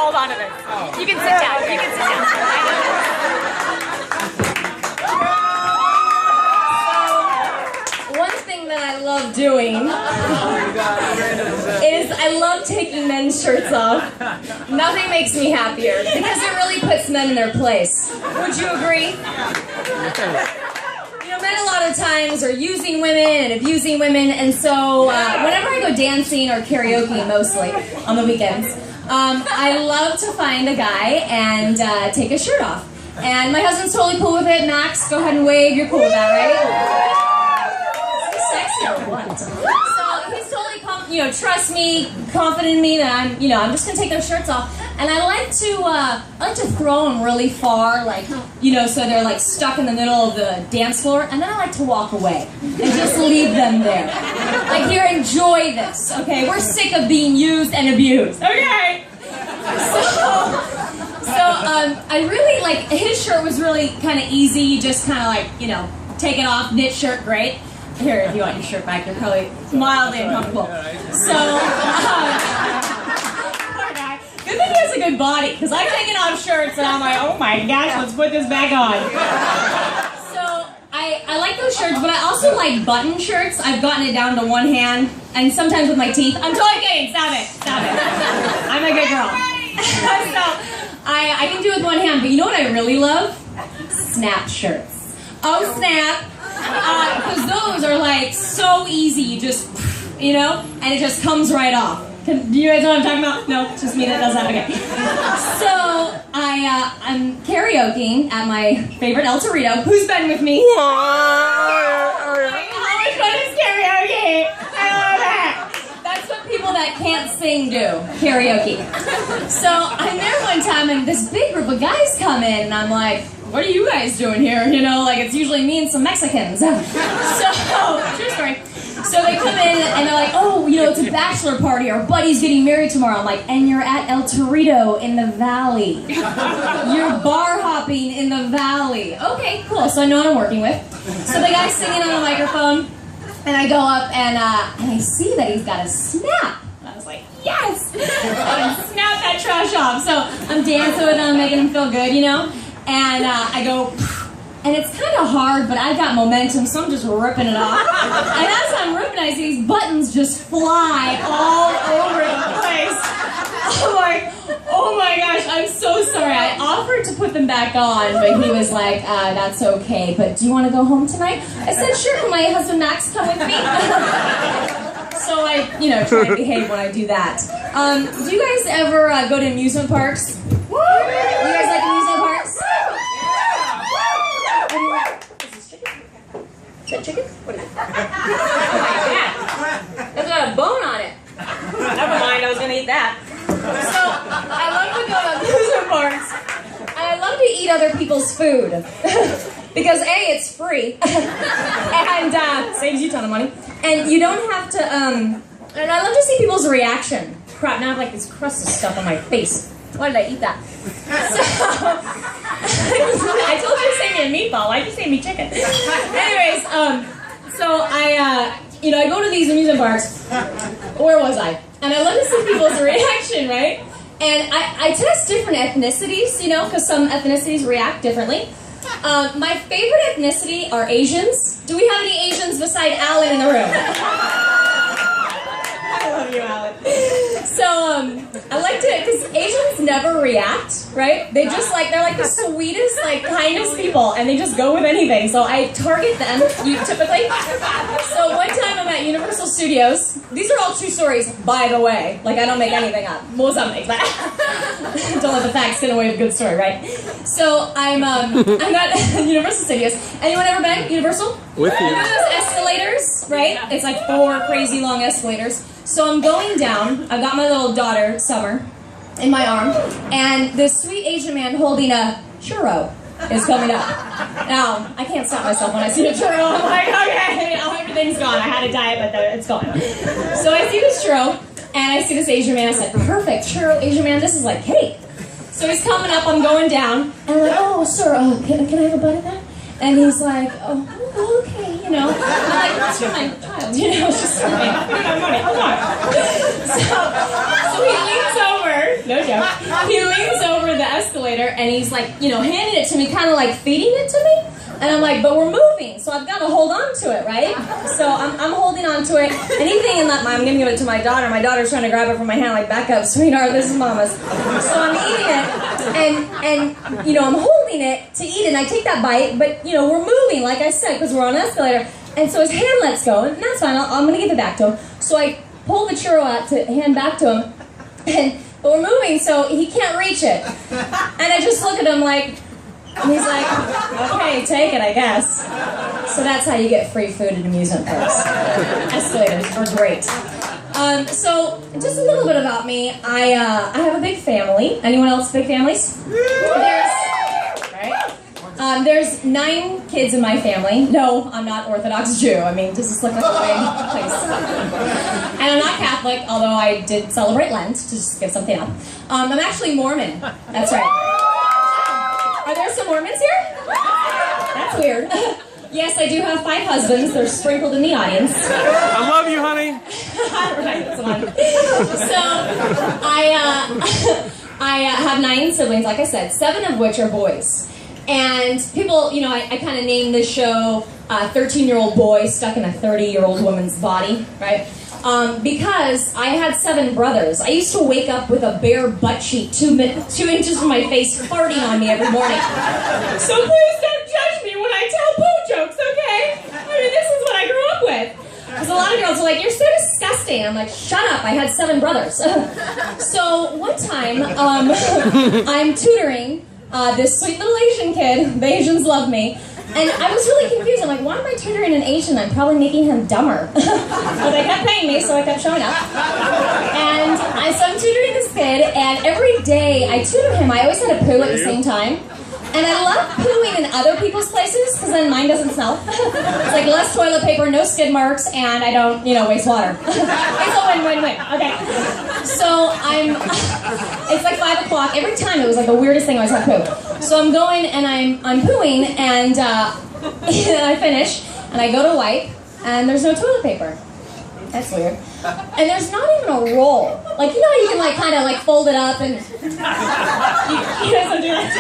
hold on to this. You can sit down. You can sit down. One thing that I love doing is I love taking men's shirts off. Nothing makes me happier because it really puts men in their place. Would you agree? You know, men a lot of times are using women and abusing women, and so whenever I go dancing or karaoke, mostly on the weekends, I love to find a guy and take his shirt off. And my husband's totally cool with it. Max, go ahead and wave. You're cool with that, right? Sexy or what? So he's totally, trust me, confident in me that I'm just gonna take their shirts off. And I like to throw them really far, so they're like stuck in the middle of the dance floor. And then I like to walk away and just leave them there. Like, here, enjoy this, okay? We're sick of being used and abused, okay? So I really his shirt was really kind of easy, just kind of take it off, knit shirt, great. Here, if you want your shirt back, you're probably mildly uncomfortable. So, poor guy. Good thing he has a good body, because I've taken off shirts and I'm like, oh my gosh, let's put this back on. So, I like those shirts, but I also like button shirts. I've gotten it down to one hand, and sometimes with my teeth. I'm totally kidding, stop it. I'm a good girl. So, I can do it with one hand, but you know what I really love? Snap shirts. Oh, snap. Because those are so easy, you just, and it just comes right off. Do you guys know what I'm talking about? No, it's just me that does that. Okay. So I'm karaokeing at my favorite El Torito. Who's been with me? How much fun is karaoke? I love it. That's what people that can't sing do, karaoke. So I'm there one time and this big group of guys come in and I'm like, what are you guys doing here? It's usually me and some Mexicans. So, true story. So they come in and they're like, oh, it's a bachelor party. Our buddy's getting married tomorrow. I'm like, and you're at El Torito in the valley. You're bar hopping in the valley. Okay, cool. So I know what I'm working with. So the guy's singing on the microphone, and I go up and I see that he's got a snap. I was like, yes! I can snap that trash off. So I'm dancing with him, making him feel good, And I go, and it's kind of hard, but I got momentum, so I'm just ripping it off. And as I'm ripping, I see these buttons just fly all over the place. I'm like, oh my gosh, I'm so sorry. I offered to put them back on, but he was like, that's okay, but do you want to go home tonight? I said, sure, can my husband Max come with me? So I, try and behave when I do that. Do you guys ever go to amusement parks? You guys like amusement parks? Is that chicken? What is it? Oh my God. It's got a bone on it. Never mind, I was going to eat that. So, I love to go to amusement parks, and I love to eat other people's food. Because A, it's free, and saves you a ton of money, and you don't have to, and I love to see people's reaction. Crap, now I have this crust of stuff on my face. Why did I eat that? So, I told you to save me a meatball. Why'd you save me chicken? Anyways, so I go to these amusement parks. Where was I? And I love to see people's reaction, right? And I test different ethnicities, because some ethnicities react differently. My favorite ethnicity are Asians. Do we have any Asians beside Alan in the room? I love you, Alan. So, I like to, because Asians never react, right? They just they're the sweetest, kindest people, and they just go with anything. So I target them, typically. So one time I'm at Universal Studios. These are all true stories, by the way. I don't make anything up. Well, some things, but don't let the facts get away with a good story, right? So I'm at Universal Studios. Anyone ever been Universal? With you. You know those escalators, right? It's 4 crazy long escalators. So I'm going down. I've got my little daughter, Summer, in my arm, and this sweet Asian man holding a churro is coming up. Now, I can't stop myself when I see a churro. I'm like, okay, everything's gone. I had a diet, but it's gone. So I see this churro, and I see this Asian man. I said, perfect, churro, Asian man, this is like cake. So he's coming up, I'm going down, and I'm like, oh, sir, can I have a bite of that? And he's like, oh, okay, I'm like, that's for my child, it's just like, my money, hold on. So he leans over, no joke, he escalator, and he's like, you know, handing it to me, kind of like feeding it to me. And I'm like, but we're moving, so I've got to hold on to it, right? So I'm holding on to it, and he's thinking that I'm going to give it to my daughter. My daughter's trying to grab it from my hand, like, back up, sweetheart, this is Mama's. So I'm eating it, and you know, I'm holding it to eat it, and I take that bite, but, you know, we're moving, like I said, because we're on an escalator. And so his hand lets go, and that's fine, I'm going to give it back to him. So I pull the churro out to hand back to him, but we're moving, so he can't reach it. And I just look at him like, and he's like, okay, take it, I guess. So that's how you get free food at amusement parks. Escalators are great. So just a little bit about me. I have a big family. Anyone else big families? There's 9 kids in my family. No, I'm not Orthodox Jew. I mean, does this look like a big place? And I'm not Catholic, although I did celebrate Lent to just give something up. I'm actually Mormon. That's right. Are there some Mormons here? That's weird. Yes, I do have 5 husbands. They're sprinkled in the audience. I love you, honey. Right, that's one. So, I have 9 siblings, like I said, 7 of which are boys. And people, you know, I kind of named this show 13-year-old boy stuck in a 30-year-old woman's body, right? Because I had 7 brothers. I used to wake up with a bare butt cheek 2 inches from my face farting on me every morning. So please don't judge me when I tell poo jokes, okay? I mean, this is what I grew up with. Because a lot of girls are like, you're so disgusting. I'm like, shut up, I had 7 brothers. So one time, I'm tutoring this sweet little Asian kid. The Asians love me. And I was really confused. I'm like, why am I tutoring an Asian? I'm probably making him dumber. But they kept paying me, so I kept showing up. And so I'm tutoring this kid, and every day I tutor him, I always had to poo at the same time. And I love pooing in other people's places, because then mine doesn't smell. It's like less toilet paper, no skid marks, and I don't, you know, waste water. It's a win-win-win. Okay. So it's like 5 o'clock. Every time it was like the weirdest thing I always had to poo. So I'm going and I'm pooing, and I finish, and I go to wipe, and there's no toilet paper. That's weird. And there's not even a roll. Like, you know how you can like kind of like fold it up and you guys don't do that.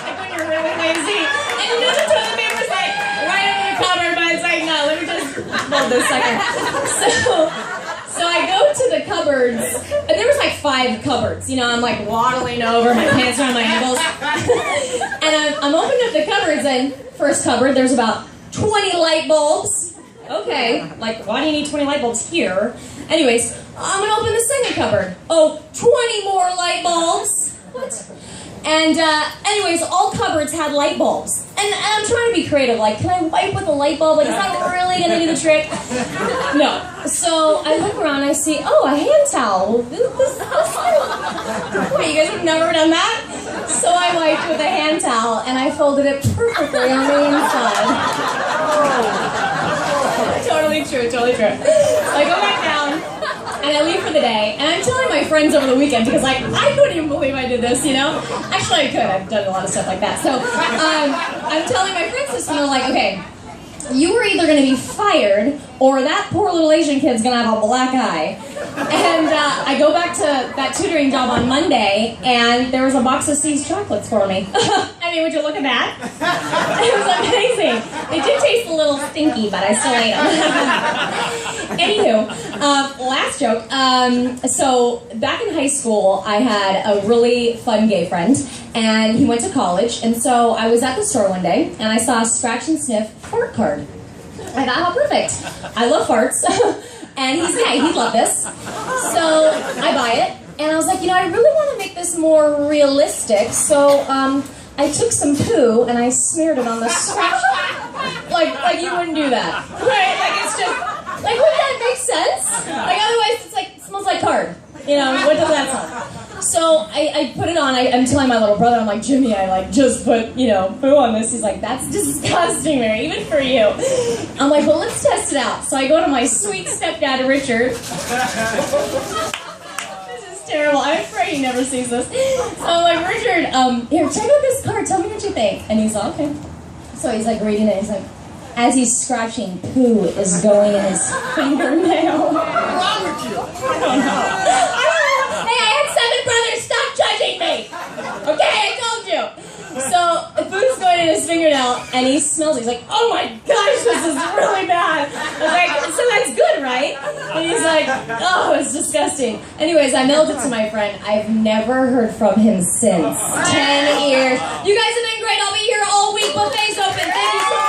Like when you're really lazy. And you know the toilet paper's like right under the cupboard, but it's like, no, let me just fold this second. So I go to the cupboards, and there was like 5 cupboards. You know, I'm like waddling over, my pants around my ankles. And I'm opening up the cupboards, and first cupboard, there's about 20 light bulbs. Okay, like, why do you need 20 light bulbs here? Anyways, I'm gonna open the second cupboard. Oh, 20 more light bulbs. What? And anyways, all cupboards had light bulbs. And I'm trying to be creative, like, can I wipe with a light bulb? Like, is that really gonna do the trick? No. So I look around and I see, oh, a hand towel. Wait, you guys have never done that? So I wiped with a hand towel and I folded it perfectly on the inside. Totally true, totally true. So I go back down, and I leave for the day, and I'm telling my friends over the weekend, because like, I couldn't even believe I did this, you know? Actually, I could. I've done a lot of stuff like that. So I'm telling my friends this, and they're like, okay, you were either going to be fired, or that poor little Asian kid's going to have a black eye. And I go back to that tutoring job on Monday, and there was a box of See's chocolates for me. I mean, would you look at that? It was amazing. They did taste a little stinky, but I still ate them. Anywho, last joke. So back in high school, I had a really fun gay friend, and he went to college, and so I was at the store one day, and I saw a scratch and sniff fart card. I thought, how perfect. I love farts. And he's gay, he'd love this. So I buy it, and I was like, you know, I really want to make this more realistic, so I took some poo and I smeared it on the scratch. Like you wouldn't do that, right? Like it's just, like wouldn't that make sense? Like otherwise it's like, it smells like card. You know, what does that sound? So I put it on, I'm telling my little brother, I'm like, Jimmy, I like just put, you know, poo on this. He's like, that's disgusting, Mary, even for you. I'm like, well, let's test it out. So I go to my sweet stepdad, Richard. This is terrible. I'm afraid he never sees this. So I'm like, Richard, here, check out this card. Tell me what you think. And he's like, okay. So he's like reading it. He's like, as he's scratching, poo is going in his fingernail. What's wrong with you? I don't know. Hey, I had 7 brothers. Stop judging me. Okay? fingernail, and he smells it. He's like, oh my gosh, this is really bad. I was like, so that's good, right? And he's like, oh, it's disgusting. Anyways, I mailed it to my friend. I've never heard from him since. 10 years. You guys have been great. I'll be here all week. Buffet's open. Thank you so much.